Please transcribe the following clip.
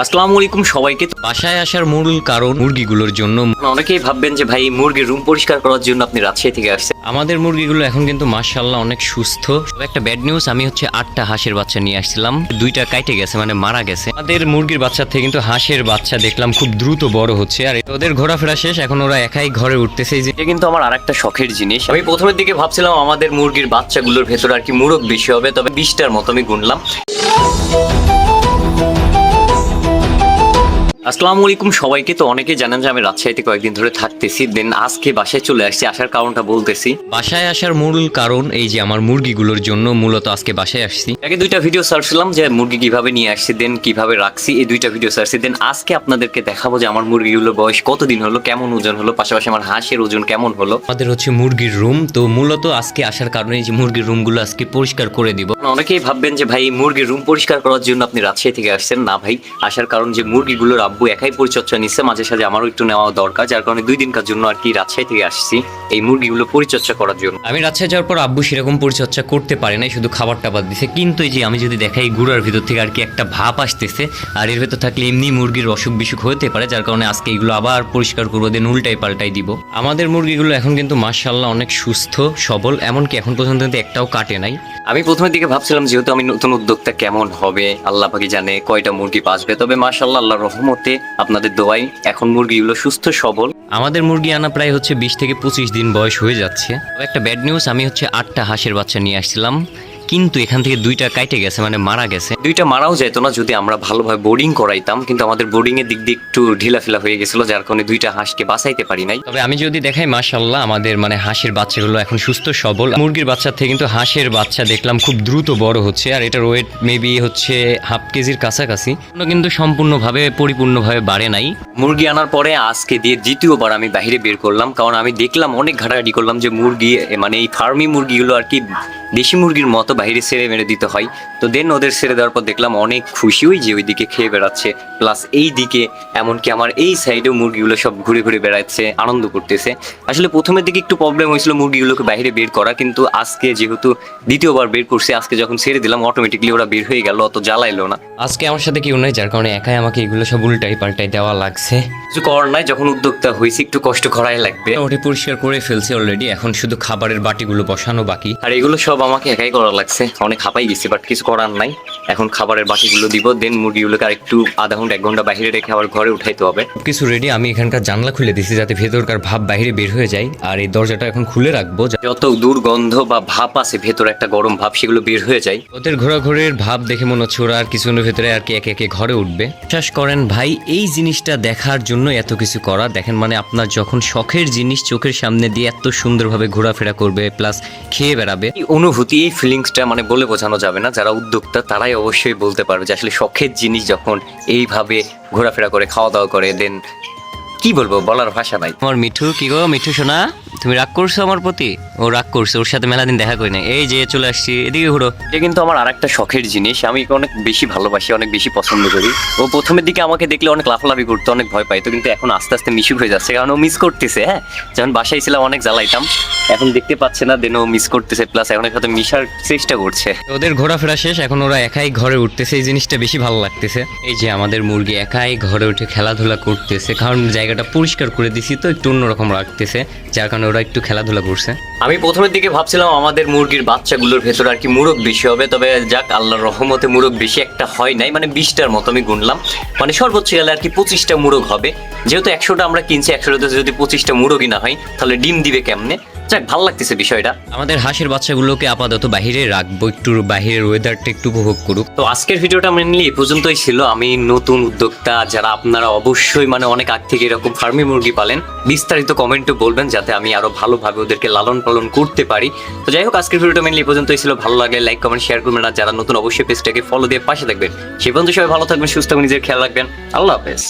আসসালামু আলাইকুম সবাইকে। বাসায় আসার মূল কারণ মুরগিগুলোর জন্য। অনেকেই ভাববেন যে ভাই মুরগির রুম পরিষ্কার করার জন্য আপনি রাজশাহী থেকে আসছেন। আমাদের মুরগিগুলো এখন কিন্তু মাশাআল্লাহ অনেক সুস্থ। তবে একটা ব্যাড নিউজ, আমি হচ্ছে 8টা হাঁসের বাচ্চা নিয়ে আসছিলাম, 2টা কাইটে গেছে, মানে মারা গেছে। আমাদের মুরগির বাচ্চা থেকে কিন্তু হাঁসের বাচ্চা দেখলাম খুব দ্রুত বড় হচ্ছে, আর ওদের ঘোরাফেরা শেষ, এখন ওরা একাই ঘরে উঠতেছে। এটা কিন্তু আমার আরেকটা শখের জিনিস। আমি প্রথমের দিকে ভাবছিলাম আমাদের মুরগির বাচ্চাগুলোর ভেতরে আর কি মুরগ বেশি হবে, তবে 20টার মতো আমি গুনলাম। আসসালামু আলাইকুম সবাইকে। তো অনেকেই জানেন যে আমি রাজশাহীতে কয়েকদিন ধরে থাকতেছি, দেন আজকে বাসায় চলে আসছি। আসার কারণটা বলতেছি। বাসায় আসার মূল কারণ এই যে আমার মুরগিগুলোর জন্য মূলত আজকে বাসায় আসছি। আগে 2টা ভিডিও সার্চছিলাম যে মুরগি কিভাবে নিয়ে আসছি, দেন কিভাবে রাখছি, এই 2টা ভিডিও সার্চছি। দেন আজকে আপনাদেরকে দেখাবো যে আমার মুরগিগুলোর বয়স কতদিন হলো, কেমন ওজন হলো, পাশাপাশি আমার হাঁসের ওজন কেমন হলো। আমাদের হচ্ছে মুরগির রুম, তো মূলত আজকে আসার কারণে এই যে মুরগির রুমগুলো আজকে পরিষ্কার করে দিব। অনেকেই ভাববেন যে ভাই মুরগির রুম পরিষ্কার করার জন্য আপনি রাজশাহী থেকে আসছেন। না ভাই, আসার কারণ যে মুরগিগুলোর আব্বু একাই পরিচর্যা নিচ্ছে, মাঝে সাঝে আমারও একটু নেওয়া দরকার, যার কারণে 2 দিনকার জন্য আর কি রাজশাহী থেকে আসছি এই মুরগিগুলো পরিচর্যা করার জন্য। আমি রাজশাহী যাওয়ার পর আব্বু সেরকম পরিচর্যা করতে পারে নাই, শুধু খাবার টাবার দিছে। কিন্তু এই যে আমি যদি দেখাই গুড়ার ভিতর থেকে আর কি একটা ভাপ আসতেছে, আর এর ভেতর থাকলে এমনি মুরগির অসুখ বিসুখ হতে পারে, যার কারণে আজকে এগুলো আবার পরিষ্কার করবো, দেন উল্টাই পাল্টাই দিব। আমাদের মুরগিগুলো এখন কিন্তু মাশাআল্লাহ অনেক সুস্থ সবল, এমনকি এখন পর্যন্ত একটাও কাটে নাই। আমি প্রথমের দিকে ভাবছিলাম যেহেতু আমি নতুন উদ্যোক্তা কেমন হবে আল্লাহ পাকি জানে, কয়টা মুরগি বাঁচবে। তবে মাশাআল্লাহ আল্লাহর রহমতে আপনাদের দোয়াই এখন মুরগিগুলো সুস্থ সবল। আমাদের মুরগি আনা প্রায় হচ্ছে 20 থেকে 25 দিন বয়স হয়ে যাচ্ছে। তবে একটা ব্যাড নিউজ, আমি হচ্ছে 8টা হাঁসের বাচ্চা নিয়ে আসছিলাম, কিন্তু এখান থেকে 2টা কাইটে গেছে, মানে মারা গেছে। 2টা মারাও যেত না যদি আমরা ভালোভাবে বোর্ডিং করাইতাম, কিন্তু আমাদের বোর্ডিং এর দিক দিয়ে একটু ঢিলাফিলা হয়ে গেছিল, যার কারণে 2টা হাঁসকে বাঁচাইতে পারি নাই। তবে আমি যদি দেখাই মাশাআল্লাহ আমাদের মানে হাঁসের বাচ্চাগুলো এখন সুস্থ সবল। মুরগির বাচ্চা থেকে কিন্তু হাঁসের বাচ্চা দেখলাম খুব দ্রুত বড় হচ্ছে, আর এটার ওয়েট মেবি হচ্ছে হাফ কেজির কাছাকাছি, কিন্তু সম্পূর্ণভাবে পরিপূর্ণভাবে বাড়ে নাই। মুরগি আনার পরে আজকে দিয়ে দ্বিতীয়বার আমি বাইরে বের করলাম, কারণ আমি দেখলাম অনেক ঘাটাঘাটি করলাম যে মুরগি মানে এই ফার্মি মুরগিগুলো আর কি দেশি মুরগির মতো বাইরে ছেড়ে মেরে দিতে হয়। তো দেন ওদের ছেড়ে দেওয়ার পর দেখলাম অনেক খুশি ওই যে ওইদিকে খেয়ে বেড়াচ্ছে, প্লাস এই দিকে এমনকি আমার এই সাইডেও মুরগিগুলো সব ঘুরে ঘুরে বেড়াচ্ছে, আনন্দ করতেছে। আসলে প্রথমের দিকে একটু প্রবলেম হয়েছিল মুরগিগুলোকে বাইরে বের করা, কিন্তু আজকে যেহেতু দ্বিতীয়বার বের করছে, আজকে যখন ছেড়ে দিলাম অটোমেটিকলি ওরা বের হয়ে গেল, অত জ্বালাইলো না। আজকে আমার সাথে কেউ নাই, যার কারণে একাই আমাকে এগুলো সব উল্টাই পাল্টাই দেওয়া লাগছে। কিছু করার নাই, যখন উদ্যোক্তা হয়েছে একটু কষ্ট করাই লাগবে। ওটি পরিষ্কার করে ফেলছি অলরেডি, এখন শুধু খাবারের বাটিগুলো বসানো বাকি, আর এগুলো সব আমাকে একাই করা লাগছে। অনেক হাঁপাই গেছি, বাট কিছু করার নাই। এখন খাবারের বাটিগুলো দিব, দেন মুরগিগুলোকে আর একটু আধা ঘন্টা 1 ঘন্টা বাইরে রেখে আবার ঘরে উঠাইতে হবে। কিছু রেডি, আমি এখানকার জানলা খুলে দিছি যাতে ভেতরকার ভাব বাইরে বের হয়ে যায়, আর এই দরজাটা এখন খুলে রাখবো, যত দুর্গন্ধ বা ভাব আছে ভেতরে একটা গরম ভাব সেগুলো বের হয়ে যায়। ওদের ঘোরাঘুরির ভাব দেখে মনে হচ্ছে ওরা আর কিছুক্ষণের ভেতরে আর কি একে একে ঘরে উঠবে। বিশ্বাস করেন ভাই, এই জিনিসটা দেখার জন্য এত কিছু করা। দেখেন মানে আপনার যখন শখের জিনিস চোখের সামনে দিয়ে এত সুন্দরভাবে ঘোরাফেরা করবে প্লাস খেয়ে বেড়াবে, এই অনুভূতি, এই ফিলিংসটা মানে বলে বোঝানো যাবে না। যারা উদ্যোক্তা তারাই অবশ্যই বলতে পারবে যে আসলে শখের জিনিস যখন এইভাবে ঘোরাফেরা করে খাওয়া দাওয়া করে, দেন কি বলবো, বলার ভাষা নাই। আমার মিঠু, কি গো মিঠু সোনা, তুমি রাগ করছো আমার প্রতি? ও রাগ করছে, ওর সাথে মেলা দিন দেখা করি না, এই যে চলে আসছি, এদিকে ঘুরো। এটা কিন্তু আমার আরেকটা শখের জিনিস, আমি অনেক বেশি ভালোবাসি, অনেক বেশি পছন্দ করি। ও প্রথমের দিকে আমাকে দেখলে অনেক লাফালাফি করতো, অনেক ভয় পাইতো, কিন্তু এখন আস্তে আস্তে মিশুক হয়ে যাচ্ছে, কারণ ও মিস করতেছে। হ্যাঁ, যখন বাসায় ছিলাম অনেক জ্বালাইতাম, এখন দেখতে পাচ্ছে না, দেন ও মিস করতেছে, প্লাস এখন সাথে মিশার চেষ্টা করছে। ওদের ঘোরাফেরা শেষ, এখন ওরা একাই ঘরে উঠতেছে, এই জিনিসটা বেশি ভালো লাগতেছে। এই যে আমাদের মুরগি একাই ঘরে উঠে খেলাধুলা করতেছে, কারণ জায়গাটা পরিষ্কার করে দিছি তো একটু অন্যরকম লাগতেছে, যার কারণে ওরা একটু খেলাধুলা করছে। আমি প্রথমের দিকে ভাবছিলাম আমাদের মুরগির বাচ্চাগুলোর ভেতরে আর কি মুরগ বেশি হবে, তবে যাক আল্লাহর রহমতে মুরগ বেশি একটা হয় নাই, মানে 20টার মতো আমি গুনলাম, মানে সর্বোচ্চ গেলে আর কি 25টা মুরগ হবে। যেহেতু 100টা আমরা কিনছি, 100টাতে যদি 25টা মুরগই না হয় তাহলে ডিম দিবে কেমনে? যাক, ভালো লাগতেছে বিষয়টা। আমাদের হাঁসের বাচ্চাগুলোকে আপাতত বাহিরে রাখবো, একটু বাহিরের ওয়েদারটা একটু উপভোগ করুক। তো আজকের ভিডিওটা মেনলি এই পর্যন্তই ছিল। আমি নতুন উদ্যোক্তা, যারা আপনারা অবশ্যই মানে অনেক আগ থেকে এরকম ফার্মি মুরগি পালেন, বিস্তারিত কমেন্টে বলবেন যাতে আমি আরো ভালোভাবে ওদেরকে লালন পালন করতে পারি। তো যাই হোক, আজকের ভিডিওটা মেনলি এই পর্যন্তই ছিল। ভালো লাগে লাইক কমেন্ট শেয়ার করবেন, আর যারা নতুন অবশ্যই পেজটাকে ফলো দিয়ে পাশে থাকবেন। সে পর্যন্ত সবাই ভালো থাকবেন, সুস্থ থাকবেন, নিজের খেয়াল রাখবেন। আল্লাহ হাফেজ।